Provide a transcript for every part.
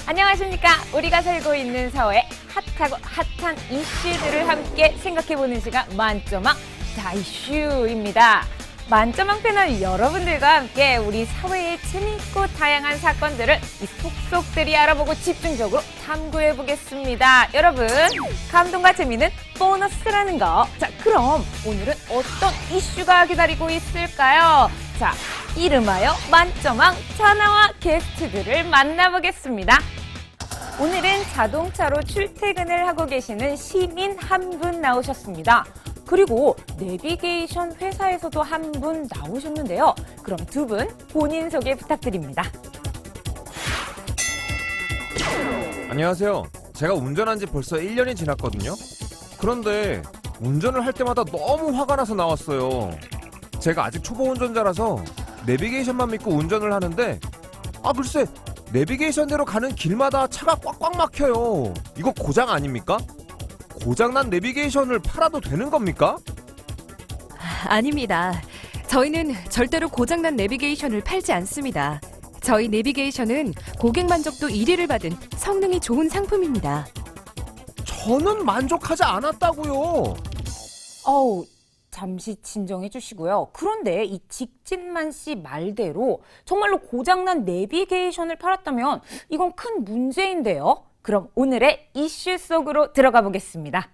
안녕하십니까. 우리가 살고 있는 사회의 핫하고 핫한 이슈들을 함께 생각해보는 시간 만점왕 다이슈입니다. 만점왕 패널 여러분들과 함께 우리 사회의 재미있고 다양한 사건들을 속속들이 알아보고 집중적으로 탐구해보겠습니다. 여러분, 감동과 재미는 보너스라는 거. 자, 그럼 오늘은 어떤 이슈가 기다리고 있을까요? 자, 이름하여 만점왕 전화와 게스트들을 만나보겠습니다. 오늘은 자동차로 출퇴근을 하고 계시는 시민 한 분 나오셨습니다. 그리고 내비게이션 회사에서도 한 분 나오셨는데요. 그럼 두 분 본인 소개 부탁드립니다. 안녕하세요. 제가 운전한 지 벌써 1년이 지났거든요. 그런데 운전을 할 때마다 너무 화가 나서 나왔어요. 제가 아직 초보 운전자라서 내비게이션만 믿고 운전을 하는데 글쎄 내비게이션대로 가는 길마다 차가 꽉꽉 막혀요. 이거 고장 아닙니까? 고장난 내비게이션을 팔아도 되는 겁니까? 아닙니다. 저희는 절대로 고장난 내비게이션을 팔지 않습니다. 저희 내비게이션은 고객 만족도 1위를 받은 성능이 좋은 상품입니다. 저는 만족하지 않았다고요. 잠시 진정해 주시고요. 그런데 이 직진만 씨 말대로 정말로 고장난 내비게이션을 팔았다면 이건 큰 문제인데요. 그럼 오늘의 이슈 속으로 들어가 보겠습니다.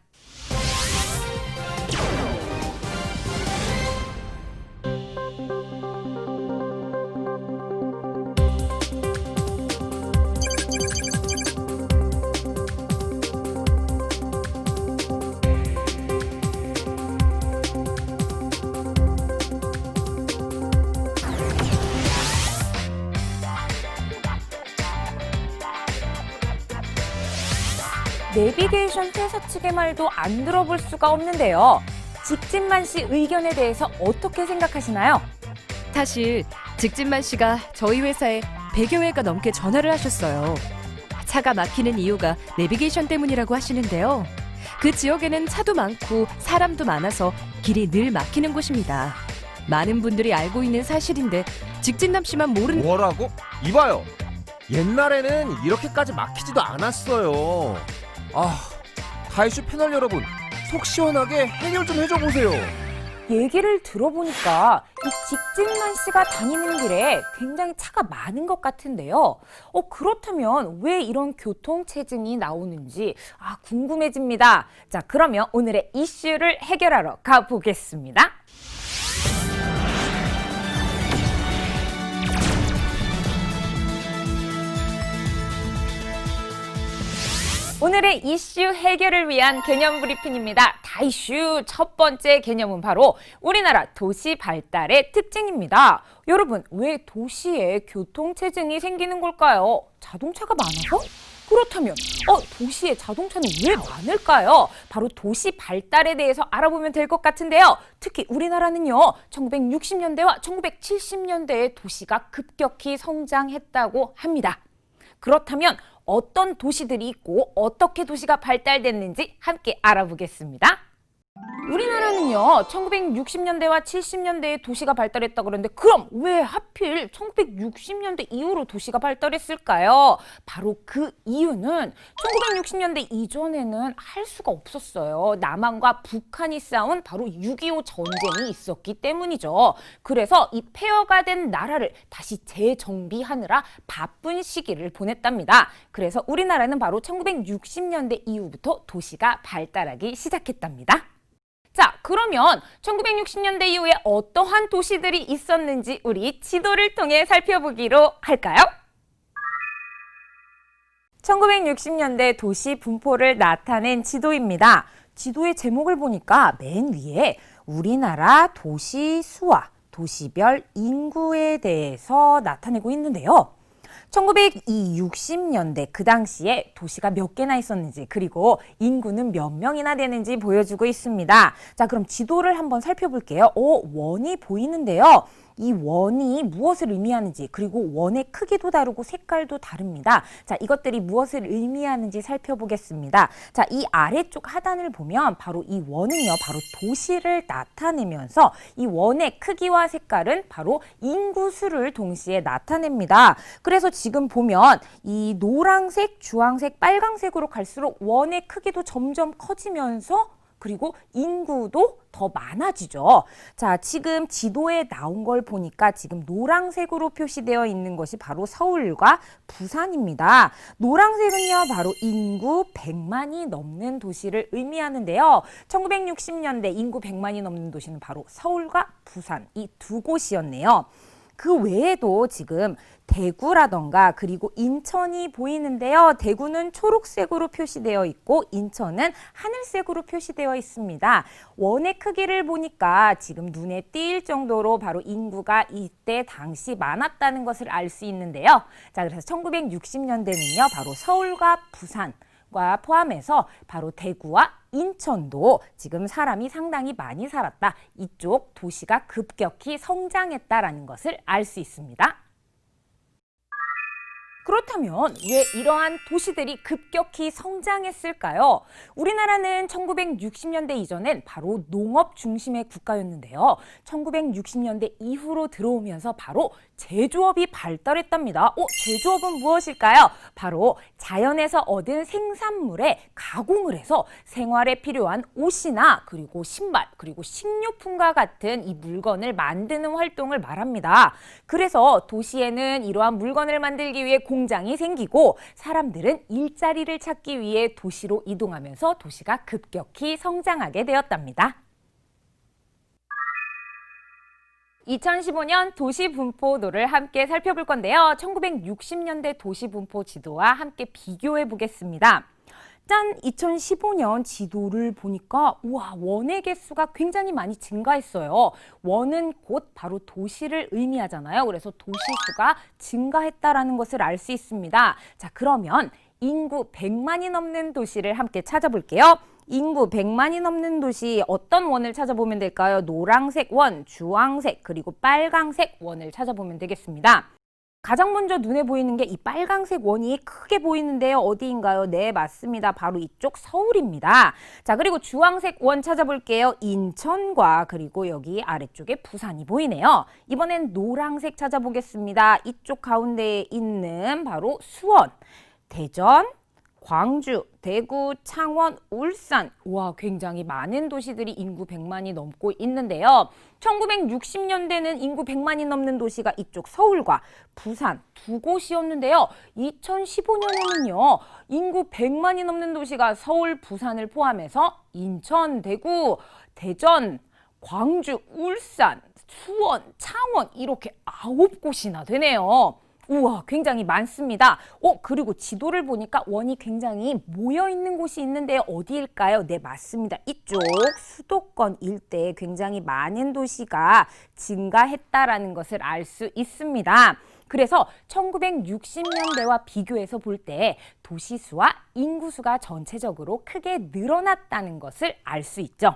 내비게이션 회사 측의 말도 안 들어볼 수가 없는데요. 직진만 씨 의견에 대해서 어떻게 생각하시나요? 사실 직진만 씨가 저희 회사에 100여 회가 넘게 전화를 하셨어요. 차가 막히는 이유가 내비게이션 때문이라고 하시는데요. 그 지역에는 차도 많고 사람도 많아서 길이 늘 막히는 곳입니다. 많은 분들이 알고 있는 사실인데 직진남 씨만 모르는... 뭐라고? 이봐요. 옛날에는 이렇게까지 막히지도 않았어요. 다이슈 패널 여러분, 속 시원하게 해결 좀 해줘 보세요. 얘기를 들어보니까 이 직진만 씨가 다니는 길에 굉장히 차가 많은 것 같은데요. 그렇다면 왜 이런 교통체증이 나오는지 궁금해집니다. 자, 그러면 오늘의 이슈를 해결하러 가보겠습니다. 오늘의 이슈 해결을 위한 개념 브리핑입니다. 다이슈 첫 번째 개념은 바로 우리나라 도시 발달의 특징입니다. 여러분, 왜 도시에 교통체증이 생기는 걸까요? 자동차가 많아서? 그렇다면 도시에 자동차는 왜 많을까요? 바로 도시 발달에 대해서 알아보면 될 것 같은데요. 특히 우리나라는요, 1960년대와 1970년대에 도시가 급격히 성장했다고 합니다. 그렇다면 어떤 도시들이 있고 어떻게 도시가 발달됐는지 함께 알아보겠습니다. 우리나라는요, 1960년대와 70년대에 도시가 발달했다 그러는데 그럼 왜 하필 1960년대 이후로 도시가 발달했을까요? 바로 그 이유는 1960년대 이전에는 할 수가 없었어요. 남한과 북한이 싸운 바로 6.25 전쟁이 있었기 때문이죠. 그래서 이 폐허가 된 나라를 다시 재정비하느라 바쁜 시기를 보냈답니다. 그래서 우리나라는 바로 1960년대 이후부터 도시가 발달하기 시작했답니다. 자, 그러면 1960년대 이후에 어떠한 도시들이 있었는지 우리 지도를 통해 살펴보기로 할까요? 1960년대 도시 분포를 나타낸 지도입니다. 지도의 제목을 보니까 맨 위에 우리나라 도시 수와 도시별 인구에 대해서 나타내고 있는데요. 1960년대 그 당시에 도시가 몇 개나 있었는지 그리고 인구는 몇 명이나 되는지 보여주고 있습니다. 자, 그럼 지도를 한번 살펴볼게요. 원이 보이는데요. 이 원이 무엇을 의미하는지, 그리고 원의 크기도 다르고 색깔도 다릅니다. 자, 이것들이 무엇을 의미하는지 살펴보겠습니다. 자, 이 아래쪽 하단을 보면 바로 이 원은요, 바로 도시를 나타내면서 이 원의 크기와 색깔은 바로 인구수를 동시에 나타냅니다. 그래서 지금 보면 이 노란색, 주황색, 빨강색으로 갈수록 원의 크기도 점점 커지면서 그리고 인구도 더 많아지죠. 자, 지금 지도에 나온 걸 보니까 지금 노란색으로 표시되어 있는 것이 바로 서울과 부산입니다. 노란색은요, 바로 인구 100만이 넘는 도시를 의미하는데요. 1960년대 인구 100만이 넘는 도시는 바로 서울과 부산, 이 두 곳이었네요. 그 외에도 지금 대구라던가 그리고 인천이 보이는데요. 대구는 초록색으로 표시되어 있고 인천은 하늘색으로 표시되어 있습니다. 원의 크기를 보니까 지금 눈에 띌 정도로 바로 인구가 이때 당시 많았다는 것을 알 수 있는데요. 자, 그래서 1960년대는요. 바로 서울과 부산과 포함해서 바로 대구와 인천도 지금 사람이 상당히 많이 살았다. 이쪽 도시가 급격히 성장했다라는 것을 알 수 있습니다. 그렇다면 왜 이러한 도시들이 급격히 성장했을까요? 우리나라는 1960년대 이전엔 바로 농업 중심의 국가였는데요. 1960년대 이후로 들어오면서 바로 제조업이 발달했답니다. 제조업은 무엇일까요? 바로 자연에서 얻은 생산물에 가공을 해서 생활에 필요한 옷이나 그리고 신발 그리고 식료품과 같은 이 물건을 만드는 활동을 말합니다. 그래서 도시에는 이러한 물건을 만들기 위해 공장이 생기고 사람들은 일자리를 찾기 위해 도시로 이동하면서 도시가 급격히 성장하게 되었답니다. 2015년 도시분포도를 함께 살펴볼 건데요. 1960년대 도시분포 지도와 함께 비교해 보겠습니다. 짠! 2015년 지도를 보니까 우와, 원의 개수가 굉장히 많이 증가했어요. 원은 곧 바로 도시를 의미하잖아요. 그래서 도시수가 증가했다라는 것을 알 수 있습니다. 자, 그러면 인구 100만이 넘는 도시를 함께 찾아볼게요. 인구 100만이 넘는 도시 어떤 원을 찾아보면 될까요? 노란색 원, 주황색, 그리고 빨강색 원을 찾아보면 되겠습니다. 가장 먼저 눈에 보이는 게 이 빨강색 원이 크게 보이는데요. 어디인가요? 네, 맞습니다. 바로 이쪽 서울입니다. 자, 그리고 주황색 원 찾아볼게요. 인천과 그리고 여기 아래쪽에 부산이 보이네요. 이번엔 노란색 찾아보겠습니다. 이쪽 가운데에 있는 바로 수원, 대전, 광주, 대구, 창원, 울산. 와, 굉장히 많은 도시들이 인구 100만이 넘고 있는데요. 1960년대는 인구 100만이 넘는 도시가 이쪽 서울과 부산 두 곳이었는데요. 2015년에는요. 인구 100만이 넘는 도시가 서울, 부산을 포함해서 인천, 대구, 대전, 광주, 울산, 수원, 창원 이렇게 9곳이나 되네요. 우와, 굉장히 많습니다. 그리고 지도를 보니까 원이 굉장히 모여있는 곳이 있는데 어디일까요? 네, 맞습니다. 이쪽 수도권 일대에 굉장히 많은 도시가 증가했다라는 것을 알 수 있습니다. 그래서 1960년대와 비교해서 볼 때 도시수와 인구수가 전체적으로 크게 늘어났다는 것을 알 수 있죠.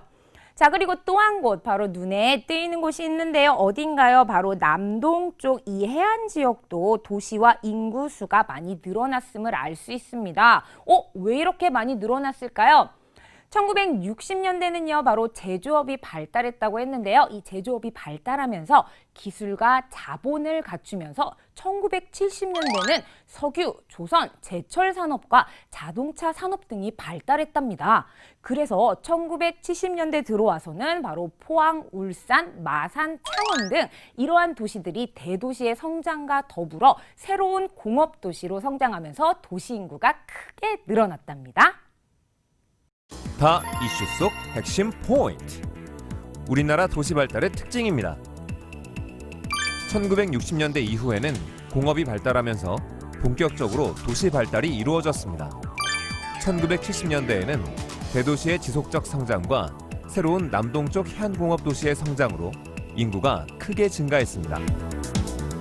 자, 그리고 또 한 곳 바로 눈에 띄는 곳이 있는데요. 어딘가요? 바로 남동쪽 이 해안 지역도 도시와 인구수가 많이 늘어났음을 알 수 있습니다. 왜 이렇게 많이 늘어났을까요? 1960년대는요, 바로 제조업이 발달했다고 했는데요. 이 제조업이 발달하면서 기술과 자본을 갖추면서 1970년대는 석유, 조선, 제철 산업과 자동차 산업 등이 발달했답니다. 그래서 1970년대 들어와서는 바로 포항, 울산, 마산, 창원 등 이러한 도시들이 대도시의 성장과 더불어 새로운 공업도시로 성장하면서 도시 인구가 크게 늘어났답니다. 다 이슈 속 핵심 포인트. 우리나라 도시 발달의 특징입니다. 1960년대 이후에는 공업이 발달하면서 본격적으로 도시 발달이 이루어졌습니다. 1970년대에는 대도시의 지속적 성장과 새로운 남동쪽 해안공업 도시의 성장으로 인구가 크게 증가했습니다.